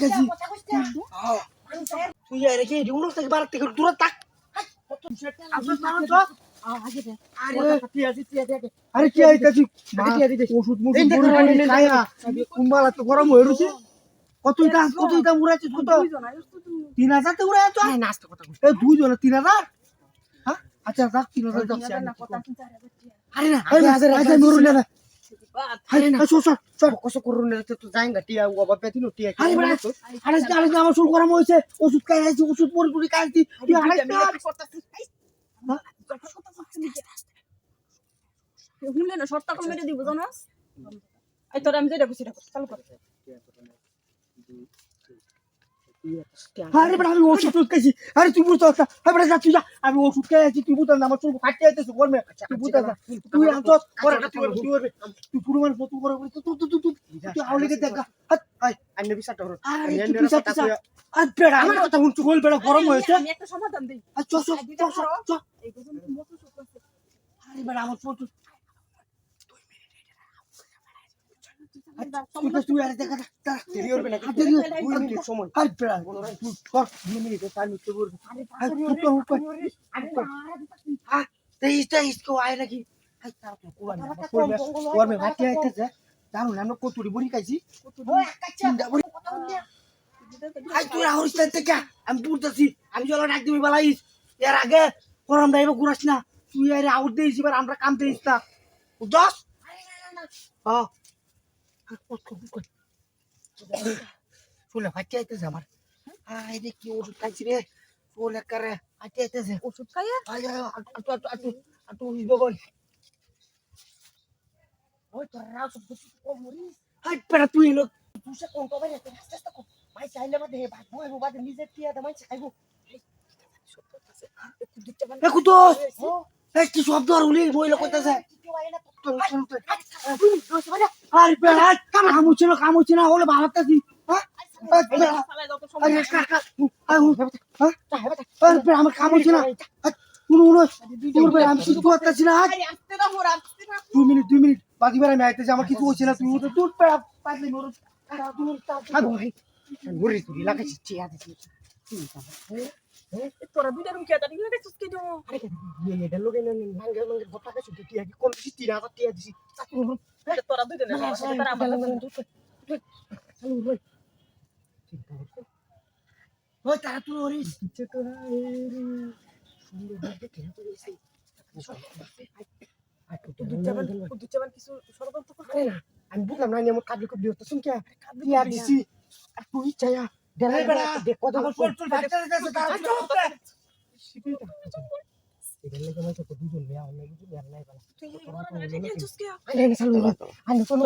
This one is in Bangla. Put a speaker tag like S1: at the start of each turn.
S1: কাছি তুই আরে কি উনো থেকে বাড়ি থেকে দূরে থাক আসল মানুষ আরে কি আইতাছি ওষুধ মুষুধ বড় খায়া কুম্বালা তো গরম হয়ে রইছে কতইটা উড়াইছিস কত 3000 তে উড়াই তো না আস্তে কথা এ দুইজন 3000 হ্যাঁ আচ্ছা রাখ 3000 যাচ্ছে আরে না আরে নরুন না আরে না চল কষ্ট করুন না তো যাইঙ্গা টিয়া বাবা পেতিনো টিয়া আরে আমার চুল গরম হইছে ওষুধ খাই আইছি ওষুধ পরি খাইছি তুই আরে করতেছিস হ্যাঁ
S2: হুনলে না শর্ট টাকা মেরে দিব জানাস এই তোর আমি যেটা কইছি চালু কর
S1: আরে বড় আমি ওষুধ খাইছি আরে তুই বুঝতে পারছ আরে বড় যা তুই যা আমি ওষুধ খাইছি তুই বুঝতে না আমার চুল ফাটতে আইতেছে গরমে তুই বুঝতে না তুই আনছস করে তুই পুরো মানে ফটো করে তুই আউলিকে দেখা হাই আন্নে বিসাটা হল আন্নে বিসাটা আর বেড়া আমার কথা শুনছ বল বেড়া গরম হয়েছে
S2: আমি একটা সমাধান দেই
S1: আচ্ছা চল
S2: এই গজম মতো সুখ আছে
S1: আরে বেড়া আমার ফটো তুই আরে দেখা দেরি হবে না দেরি সময় আর বেড়া তুই কর 2 মিনিট টাইম নিতে বলবি হ্যাঁ তেইশটা इसको आए নাকি আই তার তো কোয়া না ওর মে ভাতে আইতেছে জানো না আমরা কতুরি বড়ি খাইছি ওই একটা বড়ি কথা বলি আই তুই আহরিস থেকে আমি বুঝতাছি আমি চলো ডাক দিবি বালাইস এর আগে গরম দাইবা ঘুরাস না তুই আরে আউট দেইস এবার আমরা কাম দেইস না বুঝছস হ্যাঁ চুলে ফাটে আইতেছে আমার আই রে কি ওষুধ খাইছি রে চুলে করে ফাটে আইতেছে
S2: ওষুধ খাইয়া
S1: আটু হইব বল ওই তোর রাও সব মরিস হাই পেড়া তুই লোক তুই কোন কবে রে আস্তে কর ভাই চাইলে মধ্যে ভাই বই বাদে নিজে টিয়া দে মাই খাইবো দেখো তো এই কি শব্দ আর উলি বইলো কইতাছে আরে বেড়া কাম হচ্ছে না হলে ভাবতাছি হ্যাঁ আরে কাকা আরে বেড়া আমার কাম হচ্ছে না আমি কিছু করতেছি না 2 মিনিট বাকি বেড়া আমি আইতেছি আমার কিছু হচ্ছে না তুই তো দূর বেড়া পাগলি মোর ঘুরি তুই লাগাইছিস চিয়া দিছিস
S2: তোরা দুইটা রুম কে দাঁড়িয়ে লাগাইছিস কি দিও
S1: আরে এটা লোকে নাঙ্গে বটা কাছে টিয়া কি কম দিছি 3000 টিয়া দিছি
S2: তোরা দুইটা না তোরা আমার
S1: ওই তারা তুই ওরিস ইচ্ছে তো সুন্দর দেখতে কেন কইছিস
S2: দুধ কিছু ষড়যন্ত্র করতে না
S1: আমি বুঝলাম না আমার কাবলি কবলি হতো শুন কে টিয়া দিছি আর তুই চাইয়া দেলাই বেড়া দেখ কত আমার চল বাচ্চা যাচ্ছে তারা এর লাগে মনে তো দুজন মেয়া অন্য কিছু বের নাই বালা
S2: তুই এই বড় না রেখে চুস কে
S1: আরে চালু আরে চলো